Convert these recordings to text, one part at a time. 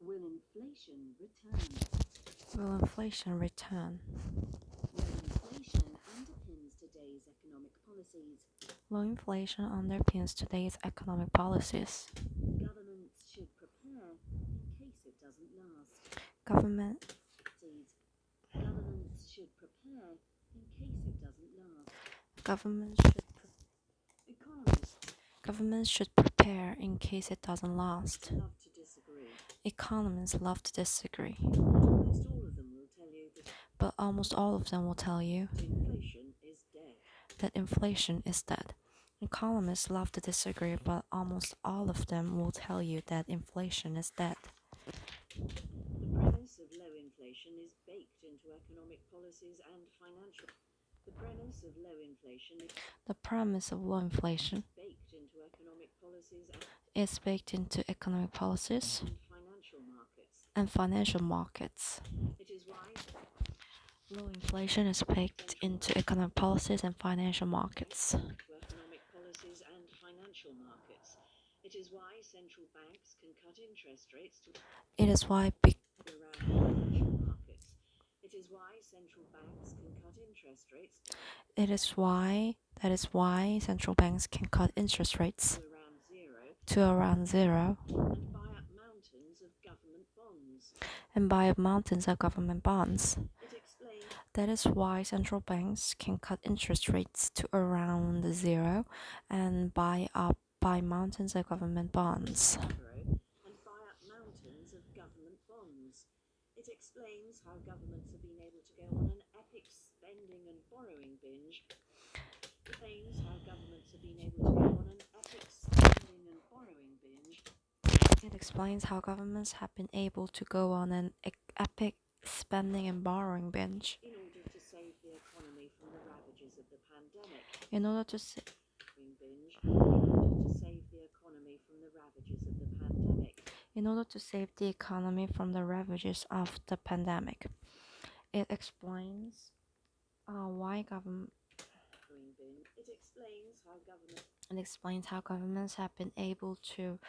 Will inflation return? Will inflation return? Low inflation underpins today's economic policies. Low inflation underpins today's economic policies. Governments should prepare in case it doesn't last. Government, Governments should prepare in case it doesn't last. government should Economists government should prepare in case it doesn't last. love to disagree, Economists love to disagree, but almost all of them will tell you but almost all of them will tell you inflation is dead. that inflation is dead. Economists love to disagree, but almost all of them will tell you that inflation is dead. The premise of low inflation is baked into economic policies and financial. The premise of low inflation is The premise of low inflation baked into economic policies is baked into economic policies and financial markets. and financial markets. It is why Low inflation is baked into economic policies and financial markets. to economic policies and financial markets. It is why central banks can cut interest rates to It is why big around financial markets. It is why central banks can cut interest rates that is why central banks can cut interest rates to around zero to around zero and buy up mountains of government bonds. and buy up mountains of government bonds. It explains That is why central banks can cut interest rates to around zero and buy mountains of government bonds. zero and buy up mountains of government bonds. It explains how governments have been able to go on an epic spending and borrowing binge. Explains how governments have been able to go on an epic spending and borrowing binge It explains how governments have been able to go on an epic spending and borrowing binge in order to save the economy from the ravages of the pandemic. in order to sa- Binge in order to save the economy from the ravages of the pandemic. in order to save the economy from the ravages of the pandemic. It explains why government It explains how government It explains how governments have been able to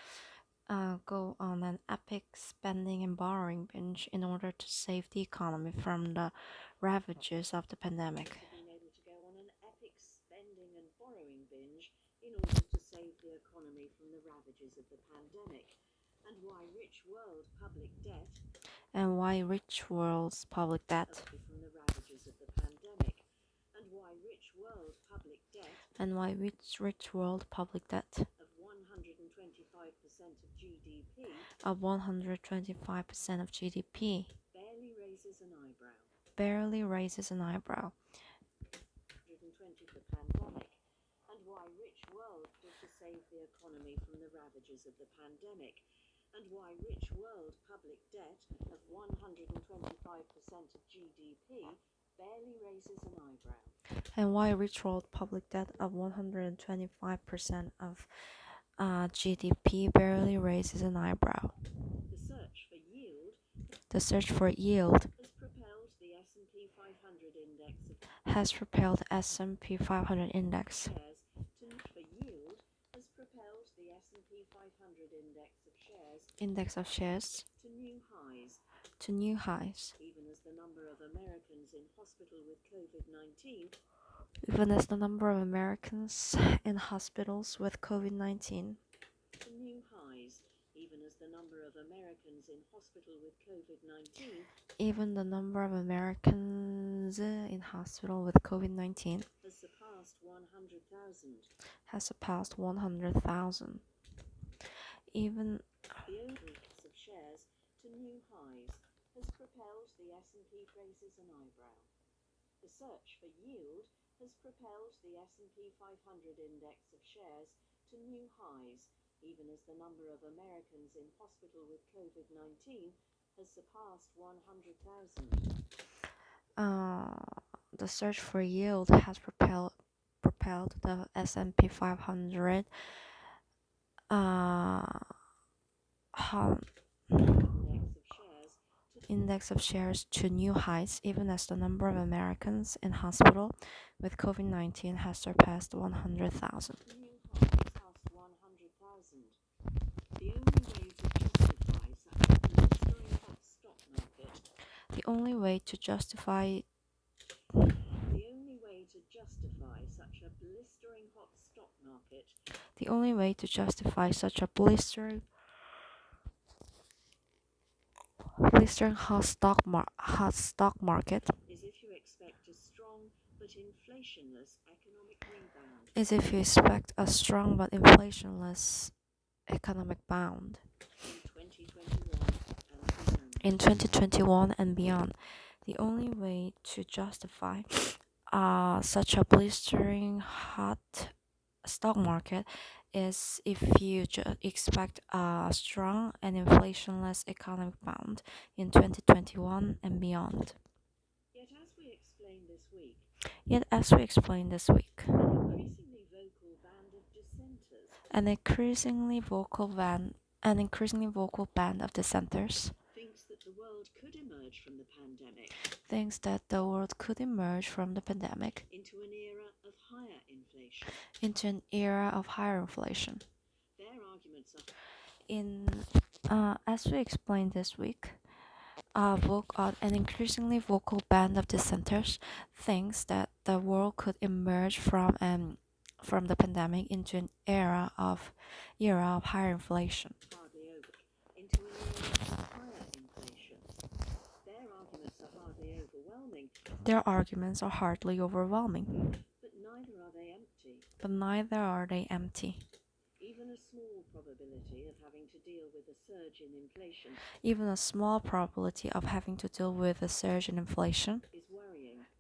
go on an epic spending and borrowing binge in order to save the economy from the ravages of the pandemic. have been able to go on an epic spending and borrowing binge in order to save the economy from the ravages of the pandemic, and why rich world public debt And why rich world's public debt from the ravages of the pandemic, and why rich world public debt and why rich world public debt of 125% of GDP of 125% of GDP barely raises an eyebrow. barely raises an eyebrow. 120 the pandemic, and why rich world had to save the economy from the ravages of the pandemic, and why rich world public debt of 125% of GDP barely raises an eyebrow. And why rich world public debt of 125% of GDP barely raises an eyebrow. The search for yield The search for yield has propelled the S&P 500 index of has propelled the S&P 500 index. shares to for yield has propelled the S&P 500 Index of shares to new highs, to new highs, even as the number of Americans in hospital with COVID-19 even as the number of Americans in hospitals with COVID-19 to new highs, even as the number of Americans in hospital with COVID-19 even the number of Americans in hospital with COVID-19 has surpassed 100,000. has surpassed 100,000. Even The index of shares to new highs has propelled the S&P raises an eyebrow. The search for yield has propelled the S&P 500 index of shares to new highs, even as the number of Americans in hospital with COVID-19 has surpassed 100,000. The search for yield has propelled the S&P 500 index of shares to new heights, even as the number of Americans in hospital with COVID-19 has surpassed 100,000. The only way to justify such The only way to justify The only way to justify such a blistering hot stock market the only way to justify such a blistering hot stock market is if you expect a strong but inflationless economic rebound is if you expect a strong but inflationless economic bound in 2021 in 2021 and and beyond. beyond. The only way to justify such a blistering hot stock market is if you expect a strong and inflationless economic bound in 2021 and beyond. Yet, as we explained this week, Yet, as we explained this week, an increasingly vocal band of dissenters thinks that the world could emerge from the pandemic into an era of higher inflation. Their arguments are As we explained this week, an increasingly vocal band of dissenters thinks that the world could emerge from the pandemic into an era of higher inflation. hardly over into an era of higher inflation. Their arguments are hardly overwhelming, Their arguments are hardly overwhelming, but neither are they empty. Even a small probability of having to deal with a surge in inflation Even a small probability of having to deal with a surge in inflation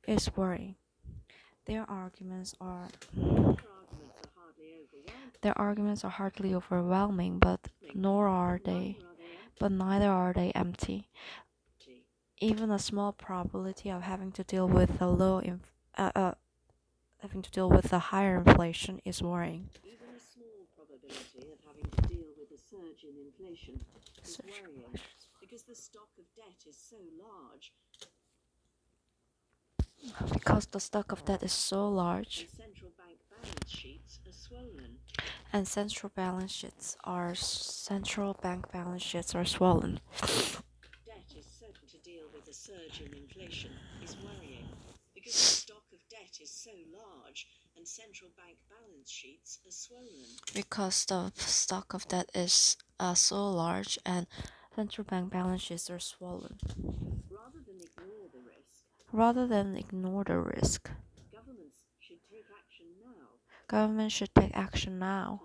is worrying. Their arguments are hardly overwhelming, but neither are they empty. Even a small probability of having to deal with a higher inflation is worrying. Even a small probability of having to deal with a surge in inflation is worrying because the stock of debt is so large. Because the stock of debt is so large, and central bank balance sheets are swollen. Debt is certain to deal with a surge in inflation is worrying because the stock of debt is so large and central bank balance sheets are swollen. Because the stock of debt is so large and central bank balance sheets are swollen. Rather than ignore the risk, governments should take action now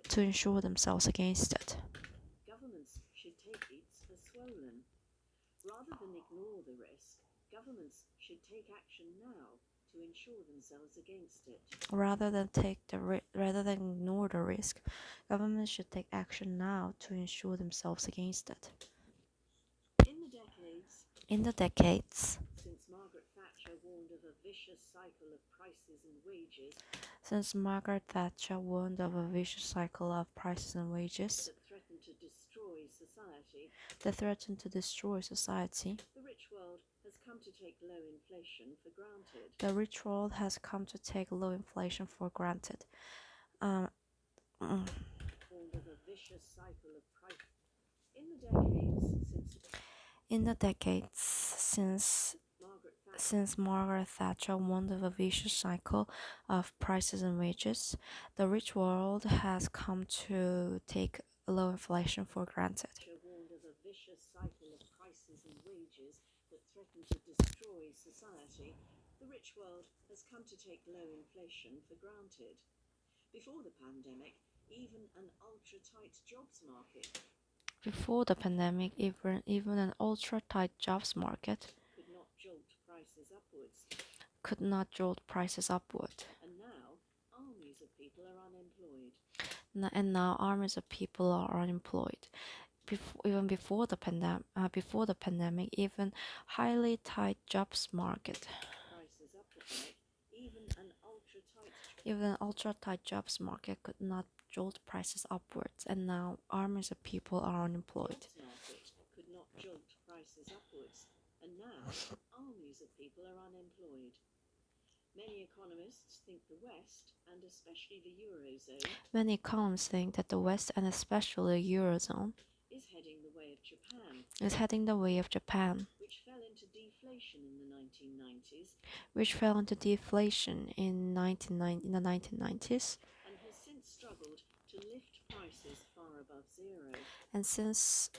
to ensure themselves against it. Governments should take a swollen. Rather than ignore the risk, governments should take action now to ensure themselves against it. Rather than ignore the risk, governments should take action now to ensure themselves against it. In the decades since Margaret Thatcher warned of a vicious cycle of prices and wages that threatened to destroy society, the rich world has come to take low inflation for granted. Warned of a vicious cycle of price. In the decades since Margaret Thatcher warned of a vicious cycle of prices and wages, the rich world has come to take low inflation for granted. Warned of a vicious cycle of prices and wages that threaten to destroy society, the rich world has come to take low inflation for granted. Before the pandemic, even an ultra-tight jobs market could not jolt prices upward. And now, armies of people are unemployed. Even before the pandemic, even highly tight jobs market. Even an ultra-tight jobs market could not jolt prices upwards, and now armies of people are unemployed. Could not jolt prices upwards, and now armies of people are unemployed. Many economists think the West, and especially the Eurozone, Many economists think that the West, and especially the Eurozone, is heading the way of Japan. is heading the way of Japan, which fell into deflation in the 1990s which fell into deflation in the 1990s, and has since struggled to lift prices far above zero. and since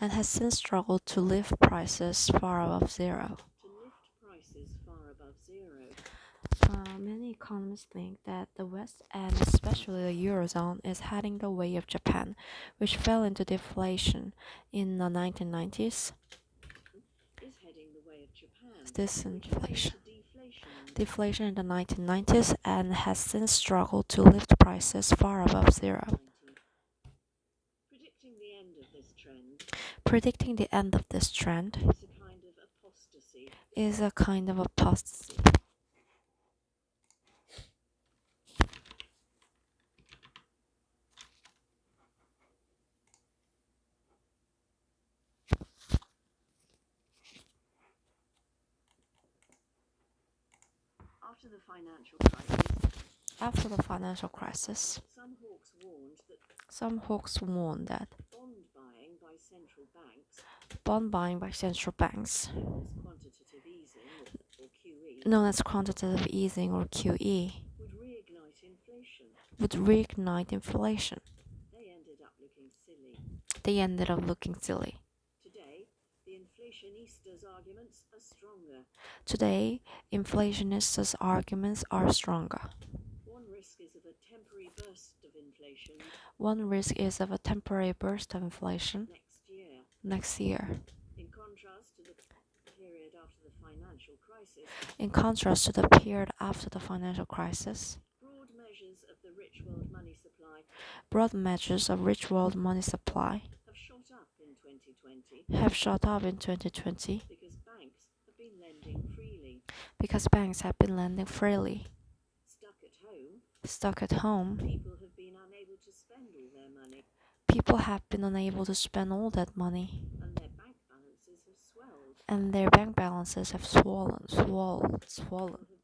And has since struggled to lift prices far above zero. Many economists think that the West and especially the Eurozone is heading the way of Japan, which fell into deflation in the 1990s. Is heading the way of Japan, Disinflation. deflation Deflation in the 1990s and has since struggled to lift prices far above zero. Predicting the end of this trend Predicting the end of this trend is a kind of apostasy. After the financial crisis, some hawks warned that bond buying by central banks, known as quantitative easing or QE, would reignite inflation. They ended up looking silly. Today, the inflationists' arguments are stronger. Today, inflationists' arguments are stronger. One risk is of a temporary burst of inflation One risk is of a temporary burst of inflation next year. next year. In contrast to the period after the financial crisis, In contrast to the period after the financial crisis, broad measures of the rich world money supply broad measures of rich world money supply have shot up in 2020 have shot up in 2020 because banks have been lending freely. because banks have been lending freely. Stuck at home, Stuck at home, people have been unable to spend all their money, people have been unable to spend all that money, and their bank balances have swelled. and their bank balances have swollen. People have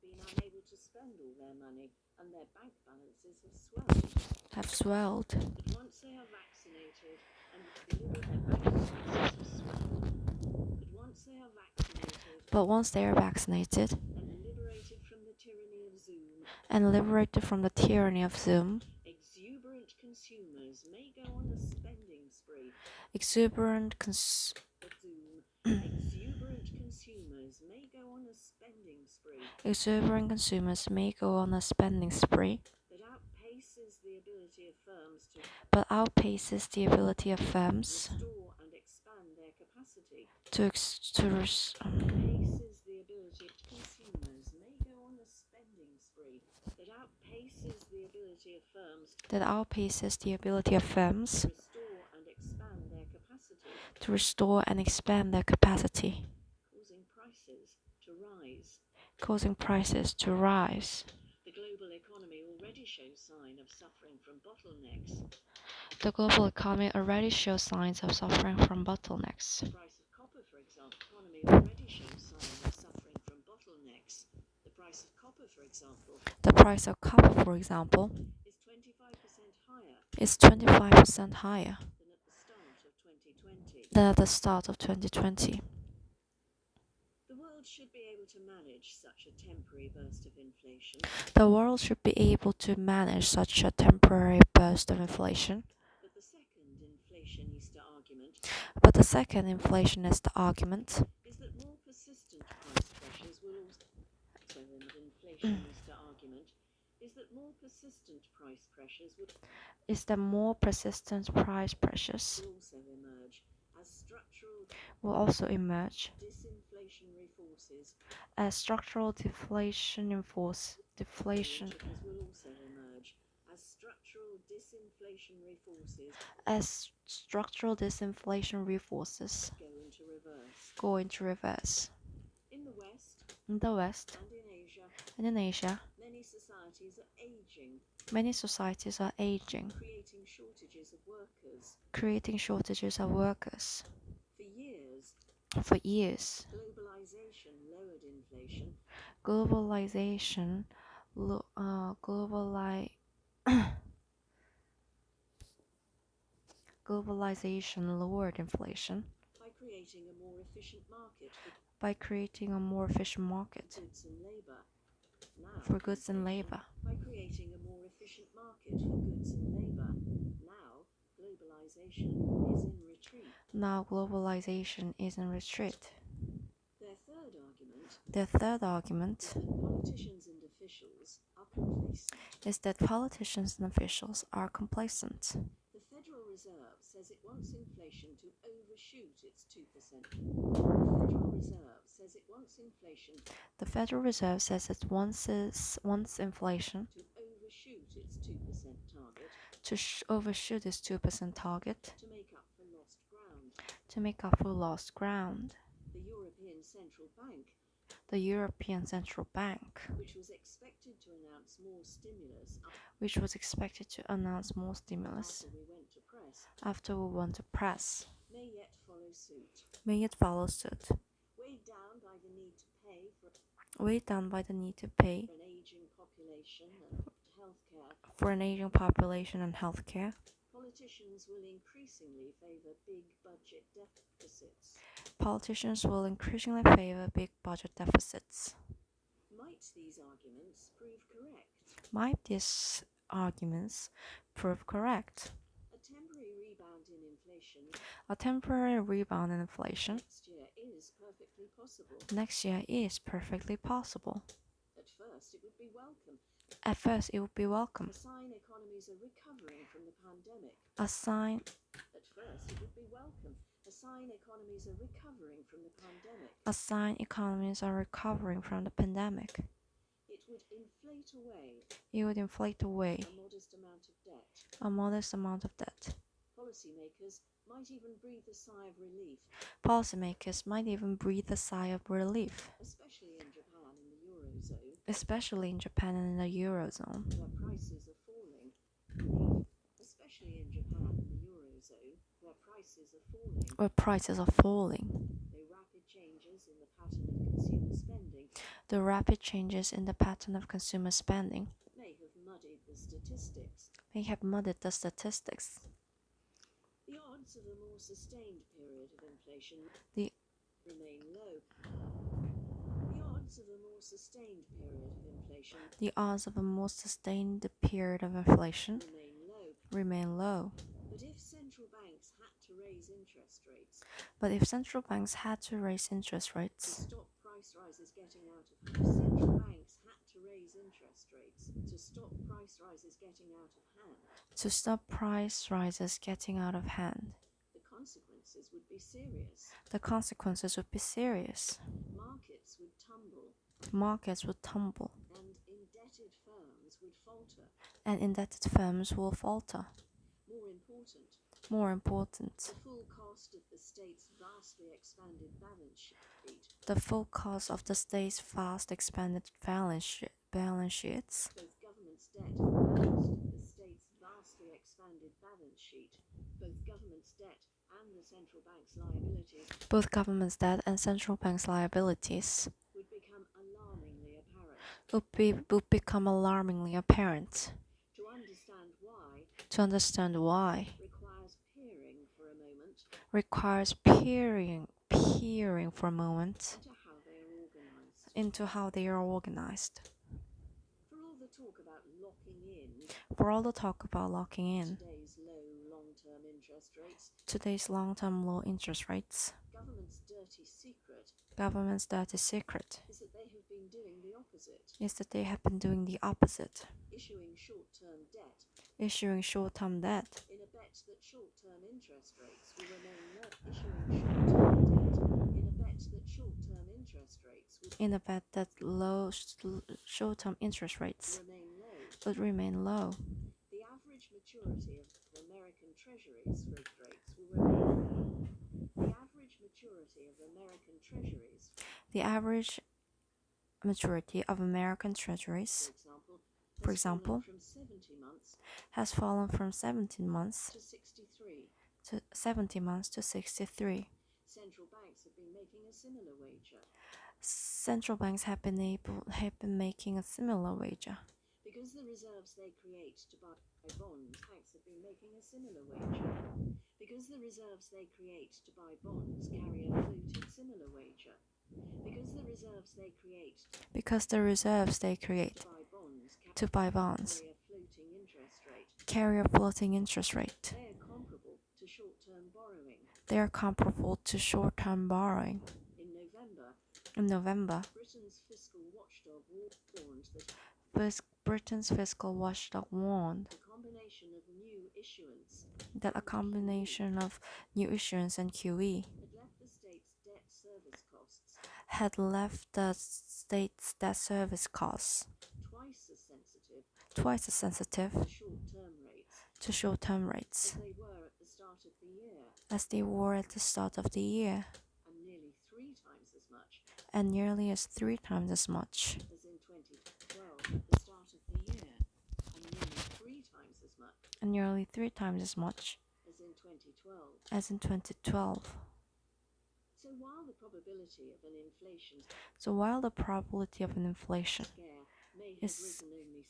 been unable to spend all their money, and their bank balances have swelled. But once they are vaccinated and delivered, their bank balances have swelled. But once they are vaccinated and liberated from the tyranny of Zoom, exuberant consumers may go on a spending spree. exuberant Exuberant consumers may go on a spending spree consumers may go on a spending spree that outpaces the ability of firms to but outpaces the ability of firms restore and expand their capacity. Outpaces the ability of consumers may go on a spending spree that outpaces the ability of firms that outpaces the ability of firms to restore and expand their capacity, causing prices to causing rise. The global economy already shows signs of suffering from bottlenecks. The global economy already shows signs of suffering from bottlenecks. The price of copper, for example, already shows signs of suffering from bottlenecks. The price of copper, for example, The price of copper, for example, is 25% higher is 25% higher than at the start of 2020. than at the start of 2020. The world should be able to manage such a temporary burst of inflation, The world should be able to manage such a temporary burst of inflation. but the second inflationist argument But the second inflationist argument is that more persistent price pressures will also is that more persistent price pressures will also emerge as structural disinflationary forces as structural disinflationary forces go into reverse. In the West And in Asia, many societies are aging, creating shortages of workers. For years, Globalization lowered inflation, globalization lo- globali- Globalization lowered inflation by creating a more efficient market by creating a more efficient market goods and labor. Now, for goods and inflation labor. by creating a more efficient market for goods and labor. Now, globalization is in retreat. Now globalization is in retreat. Their third argument The third argument is that politicians and officials are complacent. is that politicians and officials are complacent. The Federal Reserve says it wants inflation to overshoot its 2%. The Federal Reserve says it wants inflation The Federal Reserve says it wants inflation to overshoot its 2% target to overshoot its 2% target to make up for lost ground. to make up for lost ground. The European Central Bank, The European Central Bank, which was expected to announce more stimulus stimulus after we went to press, after we went to press, may yet follow suit. may it follow suit. Weighed down by the need to pay for Weighed down by the need to pay an aging population and healthcare, for an aging population and healthcare, politicians will increasingly favor big budget deficits. politicians will increasingly favor big budget deficits. Might these arguments prove correct? Might these arguments prove correct? A temporary rebound in inflation A temporary rebound in inflation next year is perfectly possible. next year is perfectly possible. At first, it would be welcome. At first, it would be welcome. A sign economies are recovering from the pandemic. A sign At first, it would be welcome. A sign economies are recovering from the pandemic. a sign economies are recovering from the pandemic. It would inflate away It would inflate away a modest amount of debt. a modest amount of debt. Policymakers might even breathe a sigh of relief, Policymakers might even breathe a sigh of relief, especially in Japan and the Eurozone, especially in Japan and in the Eurozone, where prices are falling. Relief, especially in Japan and the Eurozone, where prices are falling. where prices are falling. The rapid changes in the pattern of consumer spending The rapid changes in the pattern of consumer spending may have muddied the statistics. may have muddied the statistics. The odds of a more sustained period of inflation The- remain low. The odds of a more sustained period of inflation The odds of a more sustained period of inflation remain low. remain low. But if central banks had to raise interest rates But if central banks had to raise interest to rates stop price rises getting out of hand, if central banks had to raise interest rates to stop price rises getting out of hand, to stop price rises getting out of hand, the consequences would be serious. the consequences would be serious. Markets would tumble Markets would tumble, and indebted firms would falter. and indebted firms will falter. More important, More important, the full cost of the state's vastly expanded balance sheet, the full cost of the state's vast expanded balance sheets, both government's debt and the state's vastly expanded balance sheet, both government's debt and the central bank's liabilities both government's debt and central bank's liabilities would become alarmingly apparent. would become alarmingly apparent. To understand why To understand why requires peering for a moment requires peering for a moment into how they are organized. into how they are organized. For all the talk about locking in For all the talk about locking in today's low long-term interest rates, today's long-term low interest rates, government's dirty secret government's dirty secret is that they have been doing the opposite, is that they have been doing the opposite, issuing short-term debt issuing short-term debt in a bet that short-term interest rates will remain low, issuing short-term debt in a bet that short-term interest rates in a bet that short-term interest rates would remain low. would remain low. The average maturity of American treasuries will remain low. The average maturity of American treasuries, The average maturity of American treasuries, for for example, example, has fallen from 17 months has fallen from 17 months to 63. to 70 months to 63. Central banks have been making a similar wager. Central banks have been making a similar wager. Because the reserves they create to buy bonds, banks have been making a similar wager. Because the reserves they create to buy bonds carry a floating similar wager. Because the reserves they create Because the reserves they create to buy bonds to buy bonds carry a floating carry a floating interest interest rate. rate. They are comparable to short-term borrowing. They are comparable to short-term borrowing. In November, In November, Britain's fiscal watchdog warned Britain's fiscal watchdog warned that a combination of new issuance and QE had left the state's debt service costs twice as sensitive to short-term rates as they were at the start of the year, as they were at the start of the year, and nearly 3 times as much and nearly 3 times as much as in 2012 at the start of the year, and nearly 3 times as much as in 2012. as in 2012. So while the probability of an inflation So while the probability of an inflation scare may have is risen only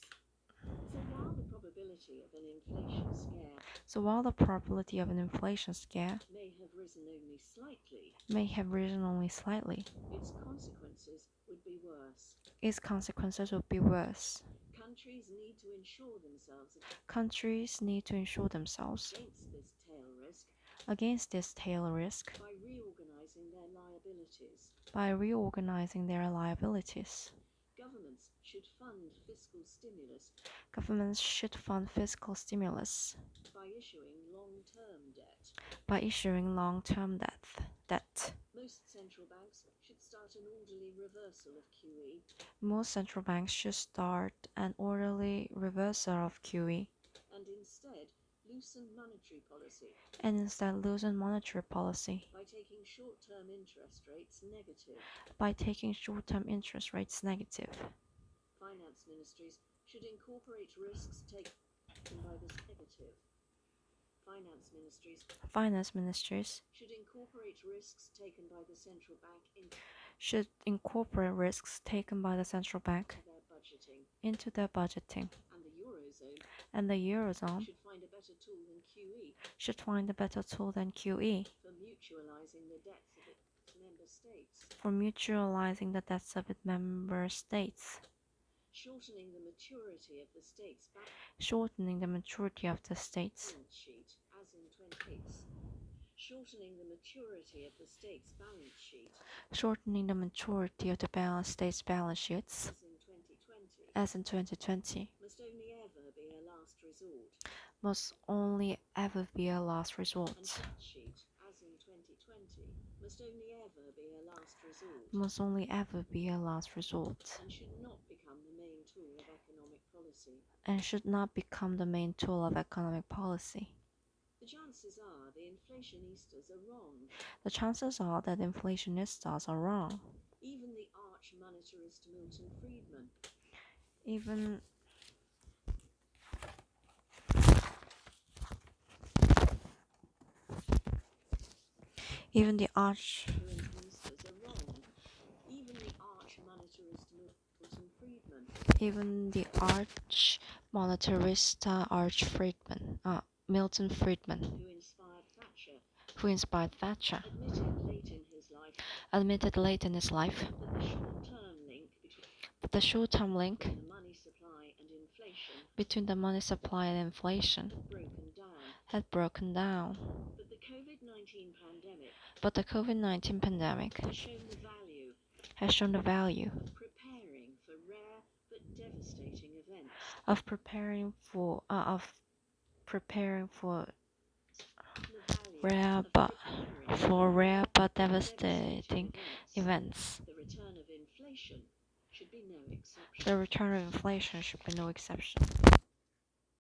so while the probability of an inflation scare so while the probability of an inflation scare may have risen only slightly, may have risen only slightly, its consequences would be worse. its consequences would be worse. Countries need to ensure themselves Countries need to ensure themselves against this tail risk against this tail risk by reorganizing their liabilities. Governments should fund fiscal stimulus Governments should fund fiscal stimulus by issuing long-term debt. by issuing long-term debt. Most central banks should start an orderly reversal of QE Most central banks should start an orderly reversal of QE and instead loosen monetary policy by taking short-term interest rates negative. Finance ministries should incorporate risks taken by the negative. Finance ministries should incorporate risks taken by the central bank should incorporate risks taken by the central bank into their budgeting, into their budgeting, and the Eurozone and the Eurozone should find a better tool than QE should find a better tool than QE for mutualizing the debts of its member states, shortening the maturity of the state's balance shortening the maturity of the state's sheet, as in 20 shortening the maturity of the state's balance sheet, shortening the maturity of the state's balance sheets, as in 2020, as in 2020, must only ever be a last resort. and debt sheet, as in 2020, must only ever be a last resort, must only ever be a last resort, and should not become the main tool of economic policy. and should not become the main tool of economic policy. The chances are the inflationistas are wrong. The chances are that inflationistas are wrong. Even the arch monetarist Milton Friedman, Even the arch inflationistas are wrong. Even the arch monetarist Milton Friedman, even the arch monetarist Milton Friedman, who inspired Thatcher, admitted late in his life that the short-term link that the short-term link between the money supply and inflation had broken down. But the COVID-19 pandemic Has shown the value of preparing for rare but devastating events. of preparing for rare but devastating events. The return of inflation should be no exception. The return of inflation should be no exception.